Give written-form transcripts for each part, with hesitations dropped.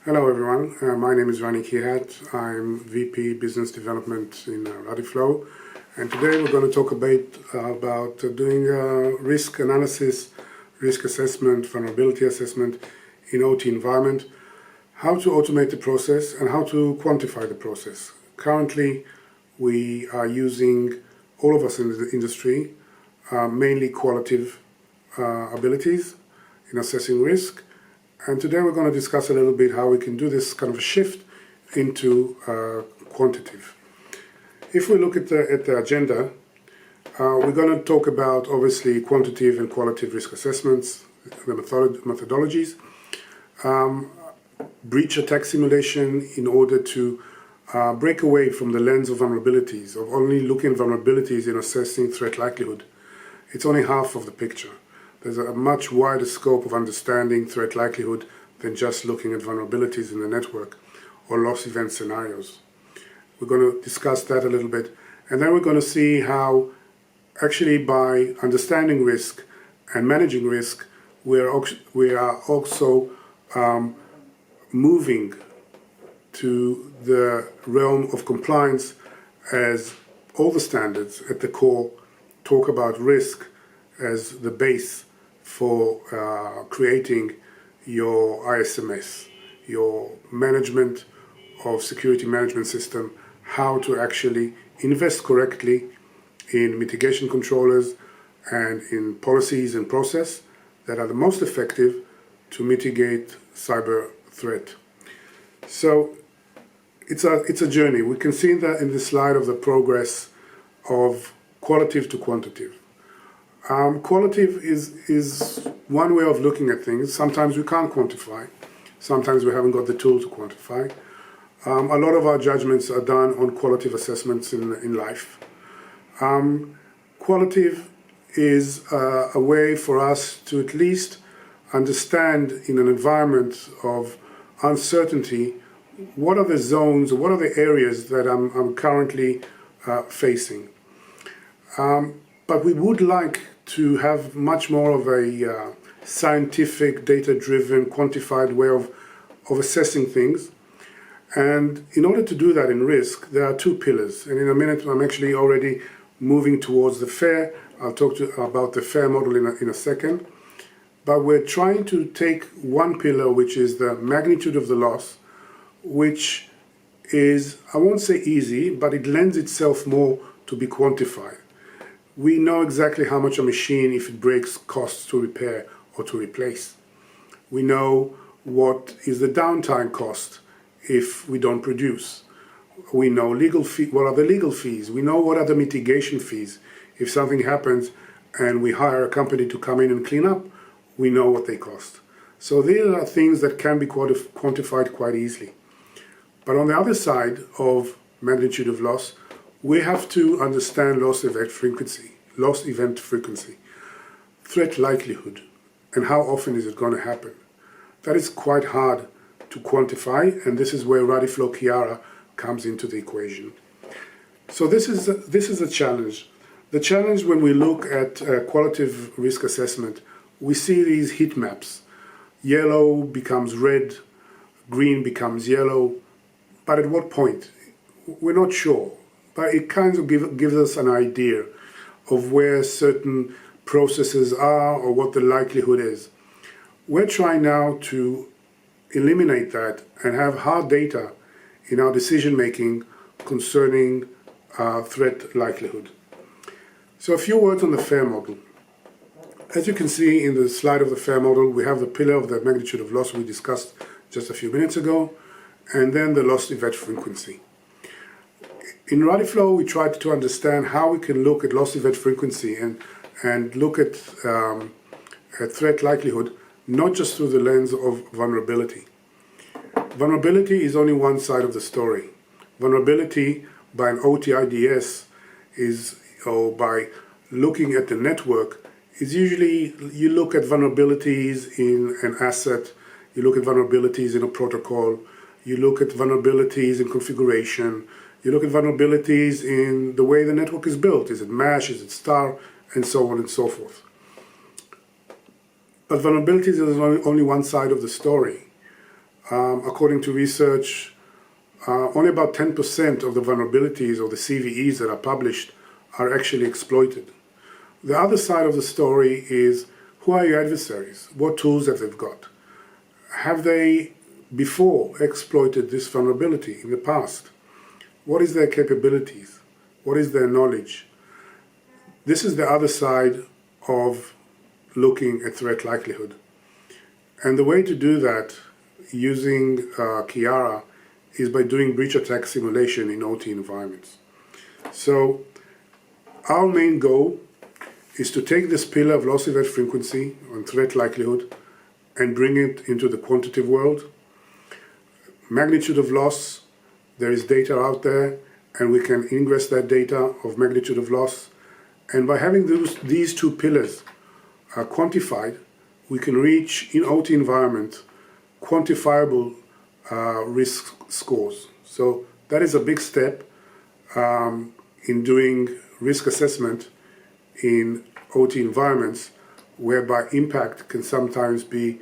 Hello everyone, my name is Rani Kehat. I'm VP Business Development in Radiflow, and today we're going to talk a bit about doing risk analysis, risk assessment, vulnerability assessment in OT environment, how to automate the process and how to quantify the process. Currently we are using, all of us in the industry, mainly qualitative abilities in assessing risk. And today we're going to discuss a little bit how we can do this kind of a shift into quantitative. If we look at the agenda, we're going to talk about obviously quantitative and qualitative risk assessments, the methodologies, breach attack simulation in order to break away from the lens of vulnerabilities, of only looking at vulnerabilities in assessing threat likelihood. It's only half of the picture. There's a much wider scope of understanding threat likelihood than just looking at vulnerabilities in the network or loss event scenarios. We're going to discuss that a little bit, and then we're going to see how actually by understanding risk and managing risk, we are also moving to the realm of compliance, as all the standards at the core talk about risk as the base for creating your ISMS, your management of security management system, how to actually invest correctly in mitigation controllers and in policies and process that are the most effective to mitigate cyber threat. So it's a journey. We can see that in the slide of the progress of qualitative to quantitative. Qualitative is one way of looking at things. Sometimes we can't quantify. Sometimes we haven't got the tool to quantify. A lot of our judgments are done on qualitative assessments in life. Qualitative is a way for us to at least understand in an environment of uncertainty what are the zones, what are the areas that I'm currently facing. But we would like to have much more of a scientific, data-driven, quantified way of assessing things. And in order to do that in risk, there are two pillars. And in a minute, I'm actually already moving towards the FAIR. I'll talk about the FAIR model in a second. But we're trying to take one pillar, which is the magnitude of the loss, which is, I won't say easy, but it lends itself more to be quantified. We know exactly how much a machine, if it breaks, costs to repair or to replace. We know what is the downtime cost if we don't produce. We know what are the legal fees. We know what are the mitigation fees. If something happens and we hire a company to come in and clean up, we know what they cost. So these are things that can be quantified quite easily. But on the other side of magnitude of loss, we have to understand loss event frequency, threat likelihood, and how often is it going to happen. That is quite hard to quantify, and this is where Radiflow Chiara comes into the equation. So this is a challenge. The challenge when we look at qualitative risk assessment, we see these heat maps. Yellow becomes red, green becomes yellow, but at what point? We're not sure. But it kind of gives us an idea of where certain processes are or what the likelihood is. We're trying now to eliminate that and have hard data in our decision making concerning threat likelihood. So a few words on the FAIR model. As you can see in the slide of the FAIR model, we have the pillar of the magnitude of loss we discussed just a few minutes ago, and then the loss event frequency. In Radiflow, we tried to understand how we can look at loss event frequency and look at threat likelihood, not just through the lens of vulnerability. Vulnerability is only one side of the story. Vulnerability by an OTIDS or by looking at the network, is usually you look at vulnerabilities in an asset, you look at vulnerabilities in a protocol, you look at vulnerabilities in configuration, you look at vulnerabilities in the way the network is built. Is it mesh, is it star, and so on and so forth. But vulnerabilities is only one side of the story. According to research, only about 10% of the vulnerabilities or the CVEs that are published are actually exploited. The other side of the story is, who are your adversaries? What tools have they got? Have they before exploited this vulnerability in the past? What is their capabilities? What is their knowledge? This is the other side of looking at threat likelihood. And the way to do that using Chiara is by doing breach attack simulation in OT environments. So our main goal is to take this pillar of loss event frequency on threat likelihood and bring it into the quantitative world. Magnitude of loss, there is data out there, and we can ingress that data of magnitude of loss. And by having these two pillars quantified, we can reach, in OT environment, quantifiable risk scores. So that is a big step in doing risk assessment in OT environments, whereby impact can sometimes be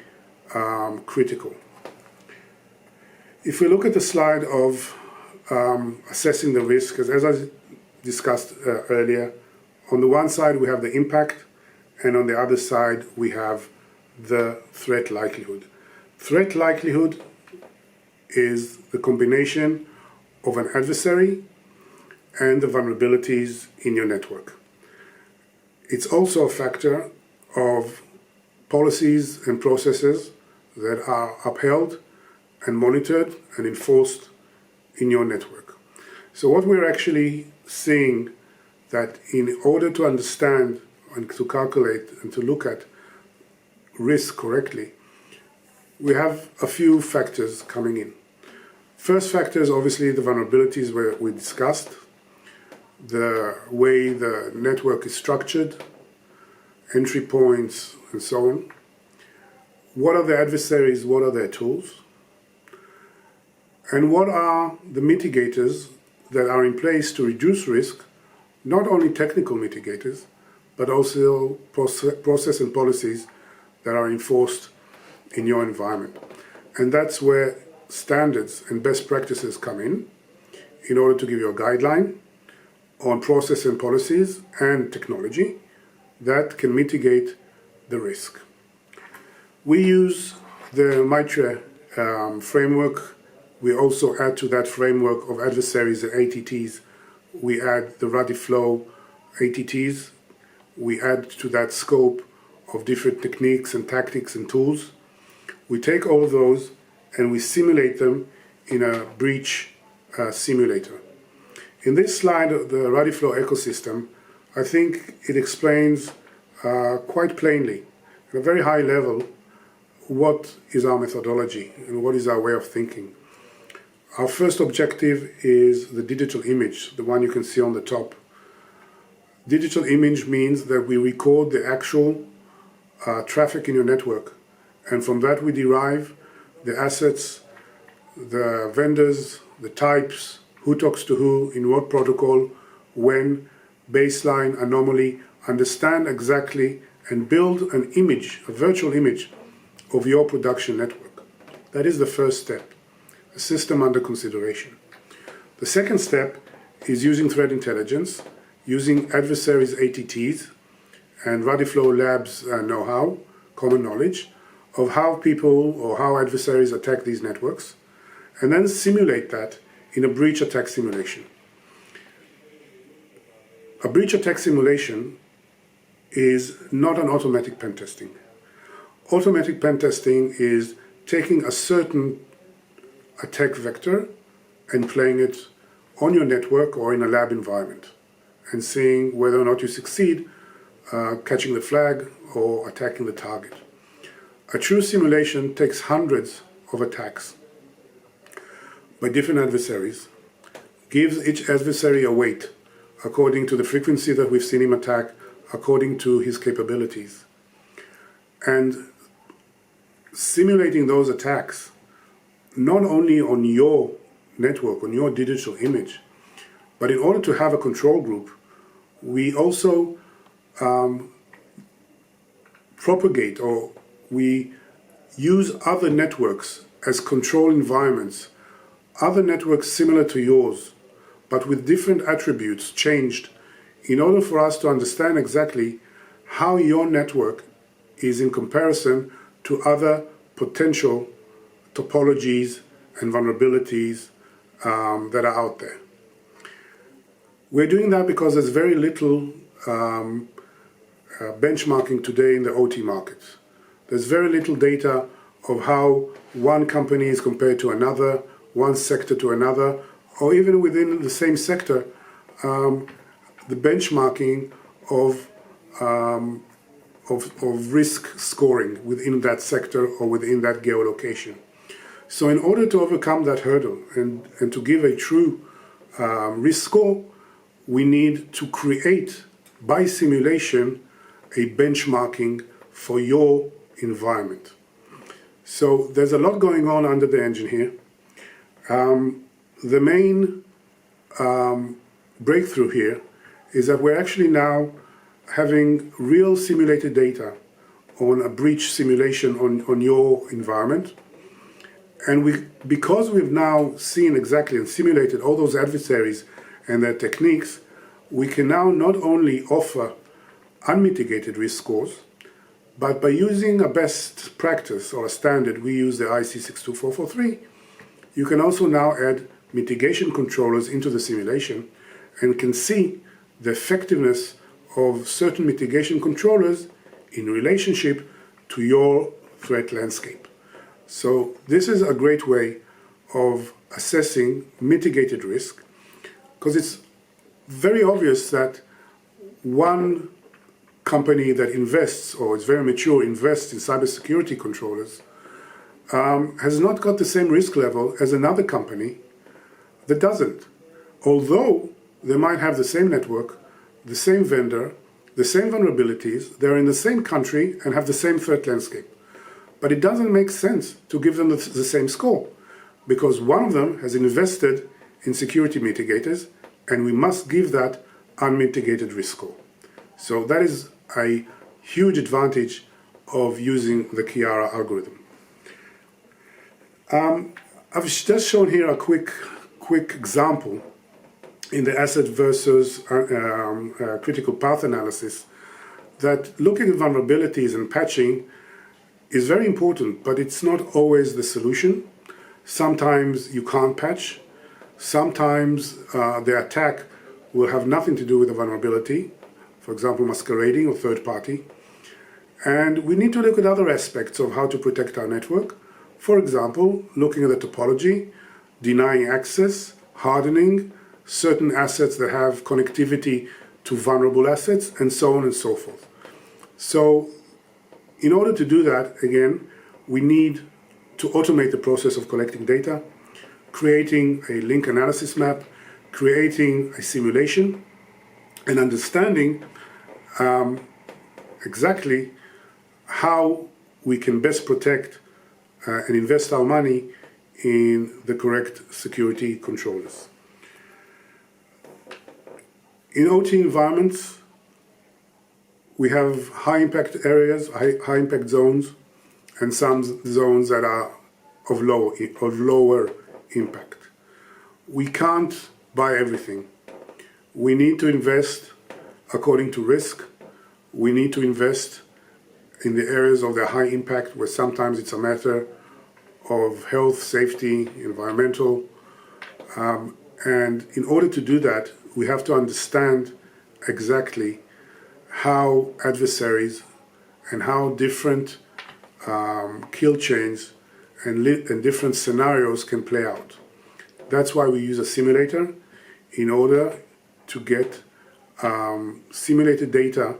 critical. If we look at the slide of assessing the risk, as I discussed earlier, on the one side we have the impact, and on the other side we have the threat likelihood. Threat likelihood is the combination of an adversary and the vulnerabilities in your network. It's also a factor of policies and processes that are upheld and monitored and enforced in your network. So what we're actually seeing, that in order to understand and to calculate and to look at risk correctly, we have a few factors coming in. First factor is obviously the vulnerabilities where we discussed, the way the network is structured, entry points, and so on. What are the adversaries? What are their tools? And what are the mitigators that are in place to reduce risk, not only technical mitigators, but also process and policies that are enforced in your environment. And that's where standards and best practices come in order to give you a guideline on process and policies and technology that can mitigate the risk. We use the MITRE framework. We also add to that framework of adversaries and ATTs, we add the Radiflow ATTs. We add to that scope of different techniques and tactics and tools. We take all of those and we simulate them in a breach simulator. In this slide, the Radiflow ecosystem, I think it explains quite plainly, at a very high level, what is our methodology and what is our way of thinking. Our first objective is the digital image, the one you can see on the top. Digital image means that we record the actual traffic in your network, and from that we derive the assets, the vendors, the types, who talks to who, in what protocol, when, baseline, anomaly, understand exactly and build an image, a virtual image of your production network. That is the first step, a system under consideration. The second step is using threat intelligence, using adversaries' ATTs and Radiflow Labs know-how, common knowledge, of how people or how adversaries attack these networks, and then simulate that in a breach attack simulation. A breach attack simulation is not an automatic pen testing. Automatic pen testing is taking a certain attack vector and playing it on your network or in a lab environment and seeing whether or not you succeed catching the flag or attacking the target. A true simulation takes hundreds of attacks by different adversaries, gives each adversary a weight according to the frequency that we've seen him attack, according to his capabilities. And simulating those attacks, not only on your network, on your digital image, but in order to have a control group, we also propagate, or we use other networks as control environments other networks similar to yours, but with different attributes changed, in order for us to understand exactly how your network is in comparison to other potential topologies and vulnerabilities that are out there. We're doing that because there's very little benchmarking today in the OT market. There's very little data of how one company is compared to another, one sector to another, or even within the same sector, the benchmarking of risk scoring within that sector or within that geolocation. So in order to overcome that hurdle and to give a true risk score, we need to create, by simulation, a benchmarking for your environment. So there's a lot going on under the engine here. The main breakthrough here is that we're actually now having real simulated data on a breach simulation on your environment. And because we've now seen exactly and simulated all those adversaries and their techniques, we can now not only offer unmitigated risk scores, but by using a best practice or a standard, we use the IC 62443, you can also now add mitigation controllers into the simulation and can see the effectiveness of certain mitigation controllers in relationship to your threat landscape. So this is a great way of assessing mitigated risk, because it's very obvious that one company that invests, or is very mature, invests in cybersecurity controllers, has not got the same risk level as another company that doesn't. Although they might have the same network, the same vendor, the same vulnerabilities, they're in the same country and have the same threat landscape. But it doesn't make sense to give them the same score, because one of them has invested in security mitigators, and we must give that unmitigated risk score. So that is a huge advantage of using the Chiara algorithm. I've just shown here a quick example in the asset versus critical path analysis, that looking at vulnerabilities and patching is very important, but it's not always the solution. Sometimes you can't patch. Sometimes the attack will have nothing to do with the vulnerability, for example, masquerading or third party. And we need to look at other aspects of how to protect our network. For example, looking at the topology, denying access, hardening certain assets that have connectivity to vulnerable assets, and so on and so forth. So in order to do that, again, we need to automate the process of collecting data, creating a link analysis map, creating a simulation, and understanding exactly how we can best protect and invest our money in the correct security controllers. In OT environments, we have high impact areas, high impact zones, and some zones that are of lower impact. We can't buy everything. We need to invest according to risk. We need to invest in the areas of the high impact, where sometimes it's a matter of health, safety, environmental. And in order to do that, we have to understand exactly how adversaries and how different kill chains and different scenarios can play out. That's why we use a simulator, in order to get simulated data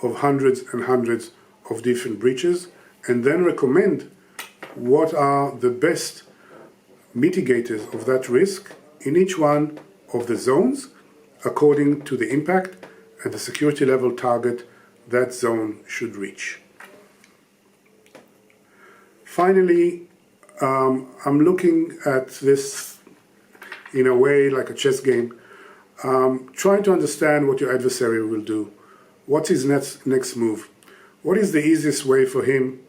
of hundreds and hundreds of different breaches, and then recommend what are the best mitigators of that risk in each one of the zones, according to the impact and the security level target that zone should reach. Finally, I'm looking at this in a way like a chess game, trying to understand what your adversary will do. What's his next move? What is the easiest way for him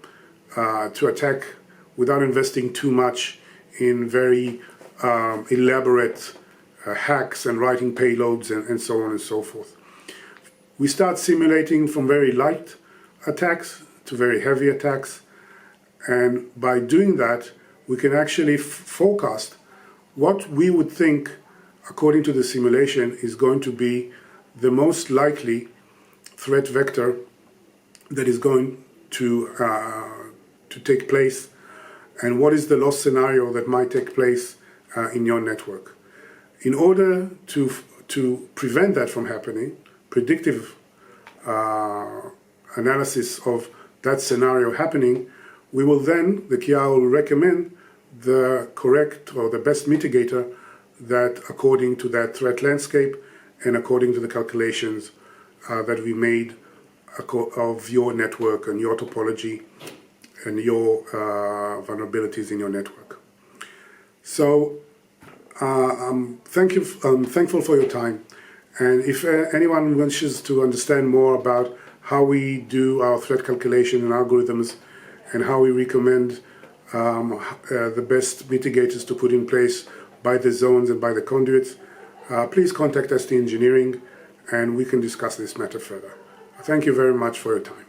to attack without investing too much in very elaborate hacks and writing payloads and so on and so forth. We start simulating from very light attacks to very heavy attacks, and by doing that we can actually forecast what we would think, according to the simulation, is going to be the most likely threat vector that is going to take place, and what is the loss scenario that might take place in your network. In order to prevent that from happening, predictive analysis of that scenario happening, we will then, the Kehat will recommend the correct or the best mitigator that according to that threat landscape and according to the calculations that we made of your network and your topology and your vulnerabilities in your network. So I'm thankful for your time, and if anyone wishes to understand more about how we do our threat calculation and algorithms and how we recommend the best mitigators to put in place by the zones and by the conduits, please contact ST Engineering and we can discuss this matter further. Thank you very much for your time.